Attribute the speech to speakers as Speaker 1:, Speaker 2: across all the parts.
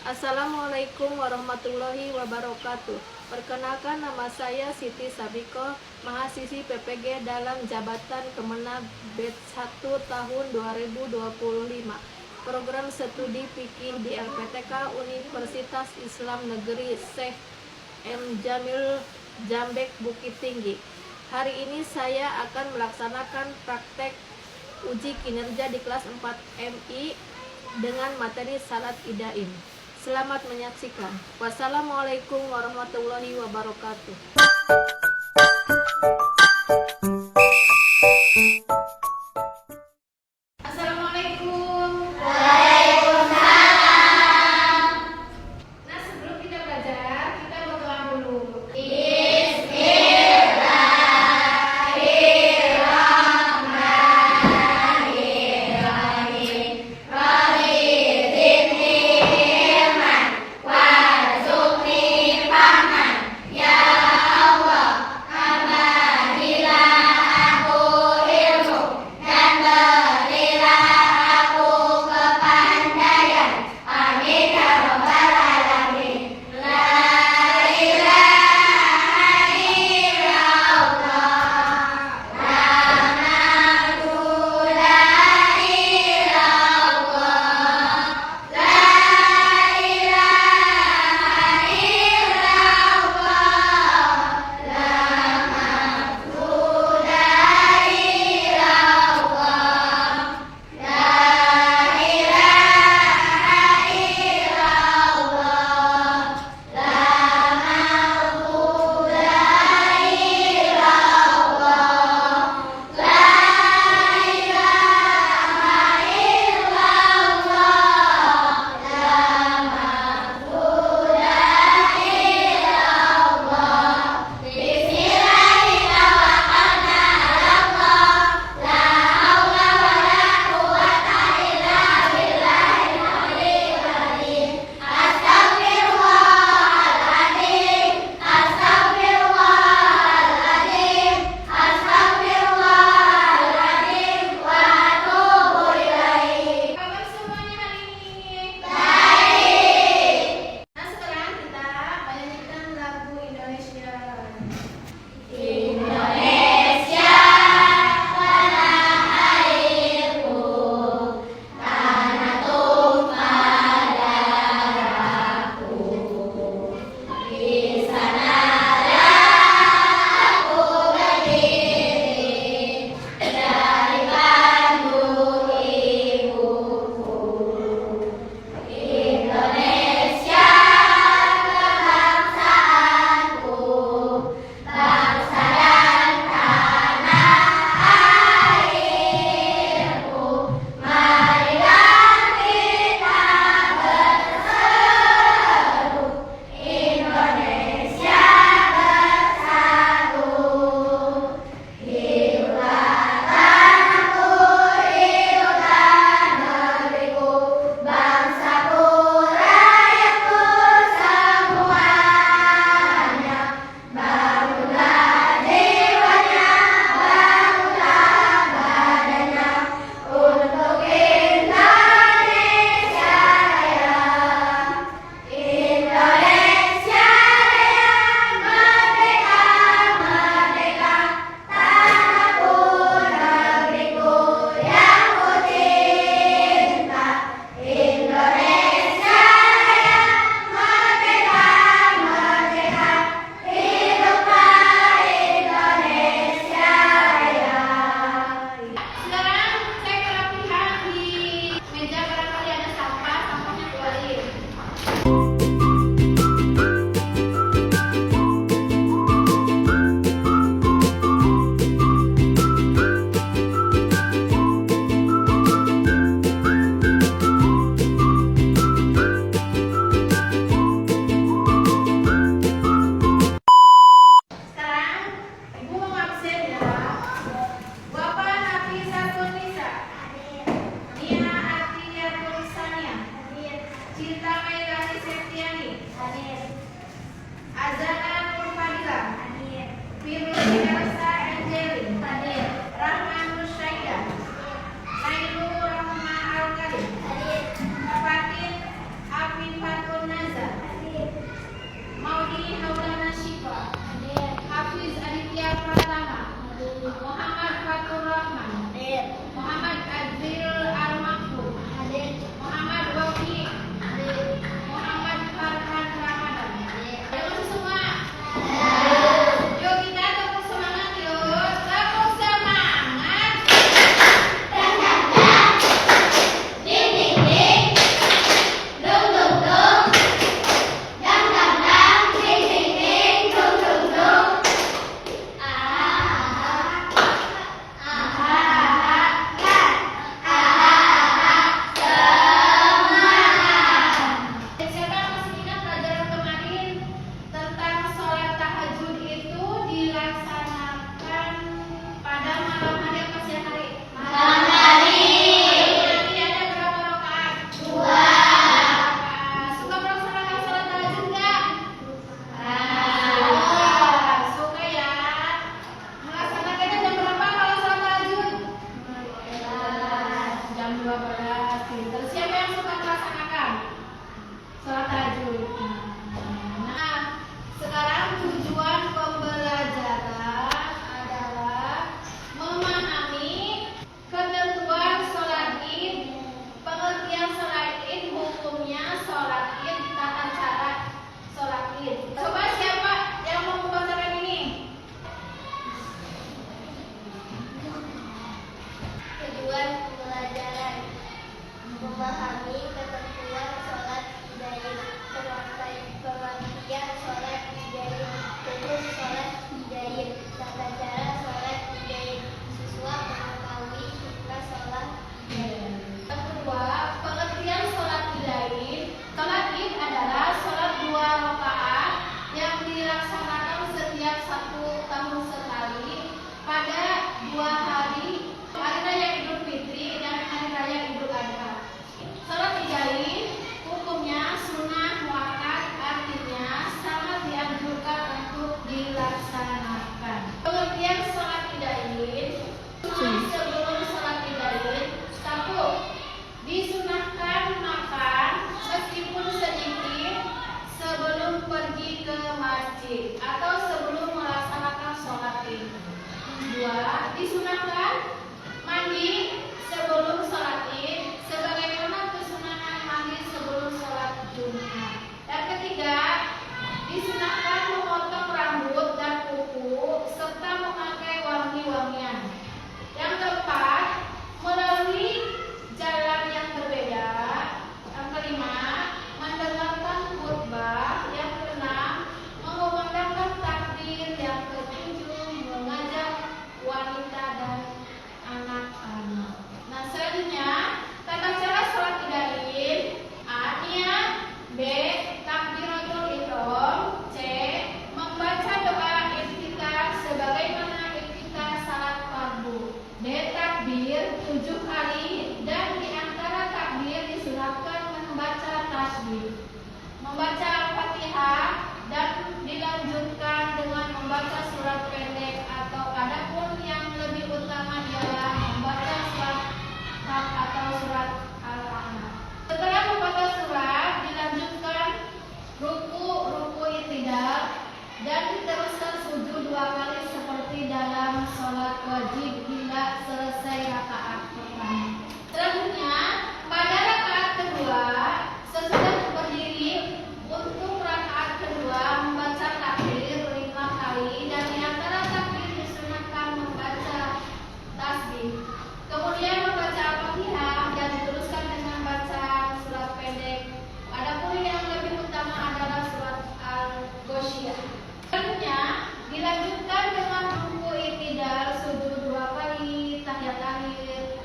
Speaker 1: Assalamualaikum warahmatullahi wabarakatuh. Perkenalkan, nama saya Siti Sabiko, mahasiswi PPG dalam Jabatan Kemenag Batch 1 tahun 2025. Program Studi Fikih di LPTK Universitas Islam Negeri Syekh M. Jamil Jambek Bukit Tinggi. Hari ini saya akan melaksanakan praktek uji kinerja di kelas 4 MI dengan materi salat idaim. Selamat menyaksikan. Wassalamualaikum warahmatullahi wabarakatuh. Assalamualaikum. Nah, sebelum kita belajar, kita berdoa dulu.
Speaker 2: Bismillahirrahmanirrahim. memahami ketentuan sholat Idain, pengertian sholat Idain, hukum sholat Idain, tata cara sholat Idain, siswa mengetahui hikmah sholat Idain.
Speaker 1: Yang kedua, pengertian sholat Idain. Sholat Id adalah sholat 2 rakaat yang dilaksanakan setiap 1 tahun sekali pada 2 hari raya Idul Fitri dan hari raya Idul Adha. Sholat Idain hukumnya sunnah muakkad, artinya sangat dianjurkan untuk dilaksanakan. Pengertian sholat Idain. Sebelum sholat Idain, 1. Disunahkan makan meskipun sedikit sebelum pergi ke masjid atau sebelum melaksanakan sholat Id. 2. Disunahkan mandi sebelum sholat Id sebagaimana kesunahan mandi sebelum sholat Jumat. Yang ketiga, disunahkan memotong rambut dan kuku serta memakai wangi-wangian. Yang keempat, melalui jalan yang berbeda. Yang kelima, mendengarkan khutbah. Yang keenam, mengumandangkan takbir. Yang ketujuh, mengajak wanita dan anak-anak. Nah, selanjutnya tata cara sholat Idain. A. Niat. B. Takbiratul ihram. C. Membaca doa iftitah sebagaimana iftitah salat fardu. D. Takbir 7 kali dan di antara takbir disunahkan membaca tasbih, membaca Al-Fatihah dan dilanjutkan dengan membaca surat pendek atau adapun yang lebih utama ialah membaca surat Haq atau surat Al-A'la. Setelah membaca surat dilanjutkan ruku i'tidal dan diteruskan sujud 2 kali seperti dalam sholat wajib hingga selesai rakaat pertama. Selanjutnya pada rakaat kedua sesudah berdiri untuk rakaat kedua membaca takbir 5 kali dan di antara takbir disunahkan membaca tasbih. Kemudian membaca Al-Fatihah dan diteruskan dengan bacaan surat pendek. Adapun yang lebih utama adalah surat Al-Ghasyiyah. Selanjutnya dilanjutkan dengan ruku i'tidal, sujud 2 kali, tahiyat akhir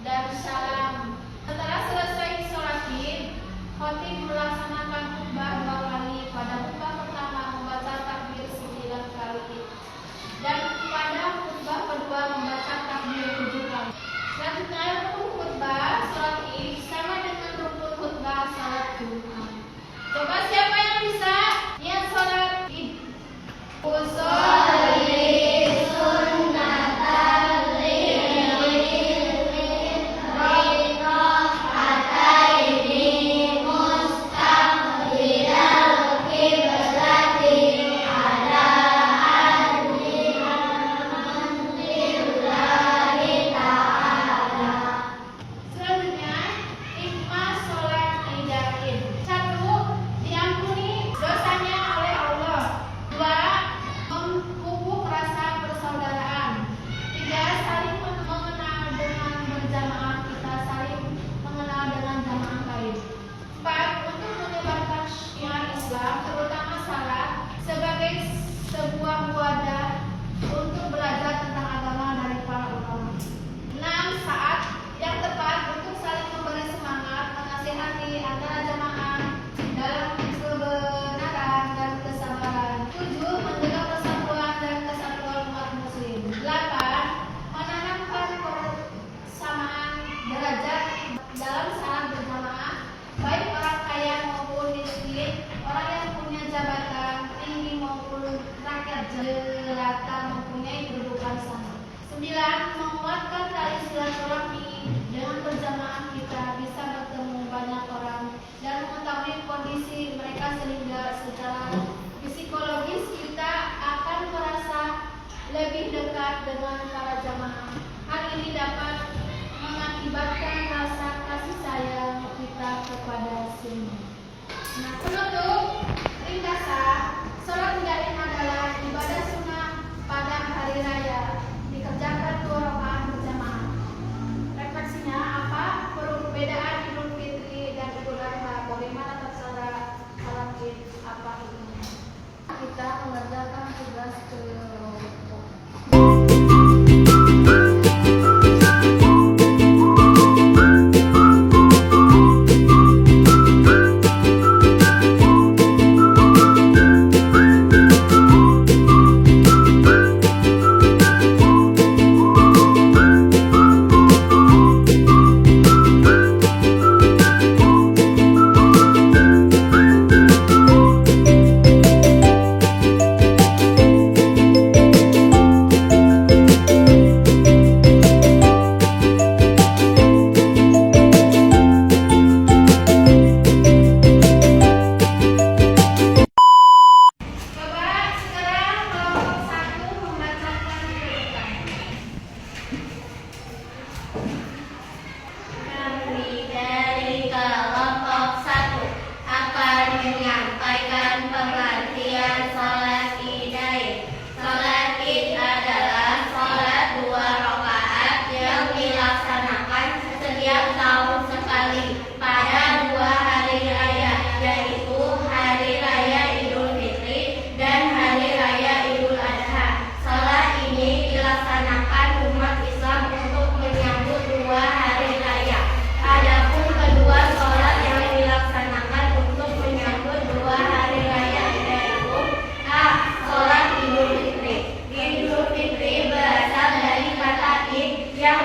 Speaker 1: dan salam. Setelah selesai sholat Id, khatib melaksanakan khutbah 2 kali. Pada khutbah pertama membaca takbir 9 kali dan pada khutbah kedua membaca takbir 7 kali. Selanjutnya rukun khutbah sholat Id sama dengan rukun khutbah sholat Jumat. Coba siapa yang bisa niat sholat Id? Usolli sunnatan lil-lil raka'ataini mustaqbilal qiblati ala lillahi ta'ala. Selanjutnya hikmah sholat Idain. 1. Diampuni dosanya oleh Allah. 2. Memupuk rasa persaudaraan. 3. Saling mengenal dengan berjamaah, kita saling mengenal dengan jamaah lain. 4. Untuk menyebarkan syiar Islam terutama salat sebagai sebuah wadah untuk belajar tentang agama dari para ulama. 6. Saat yang tepat untuk saling memberi semangat, menasihati antara jamaah dalam kebenaran dan kesabaran. 7. Menjaga persatuan dan kesatuan umat muslim. 8. Menanamkan persamaan derajat dalam salat berjamaah, baik orang kaya maupun miskin, orang yang punya jabatan tinggi maupun rakyat jelata mempunyai kedudukan sama. 9. Menguatkan tali silaturahmi. Dengan berjamaah kita bisa bertemu banyak orang dan mengetahui kondisi mereka sehingga secara psikologis kita akan merasa lebih dekat dengan para jamaah. Hal ini dapat mengakibatkan rasa kasih sayang kita kepada semua. Nah, penutup ringkasan, sholat Idain adalah ibadah sunnah pada hari raya, dikerjakan 2 rakaat berjamaah. Refleksinya apa? Perbedaan Idul
Speaker 2: Dari kelompok 1 akan menyampaikan pengertian sholat Idain. Sholat Id adalah sholat 2 rakaat yang dilaksanakan setiap tahun sekali pada 2 hari raya, yaitu Hari Raya Idul Fitri dan Hari Raya Idul Adha. Sholat ini dilaksanakan umat Islam untuk menyambut 2 hari raya. Adapun kedua sholat yang dilaksanakan untuk menyambut 2 hari raya yaitu A. Sholat Idul Fitri. Idul Fitri berasal dari kata Id yang